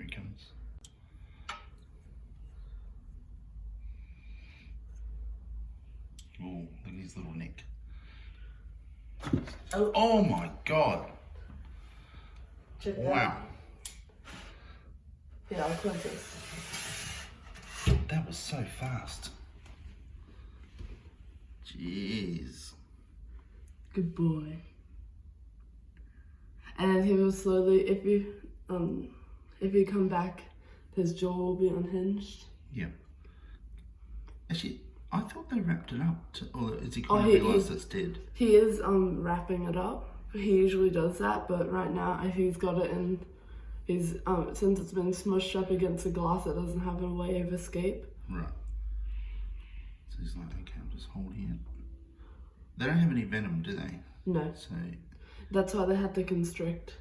he comes. Oh, look at his little neck. Oh my god. Check it Wow. out. Yeah, I'll close this. That was so fast. Jeez. Good boy. And then he will slowly, if you come back, his jaw will be unhinged. Yeah. Actually, I thought they wrapped it up. Or is he kind of realised it's dead? He is wrapping it up. He usually does that, but right now he's got it in. He's since it's been smushed up against the glass, it doesn't have a way of escape. Right. So he's like, okay, I'll just hold here. They don't have any venom, do they? No. So That's why they had to constrict.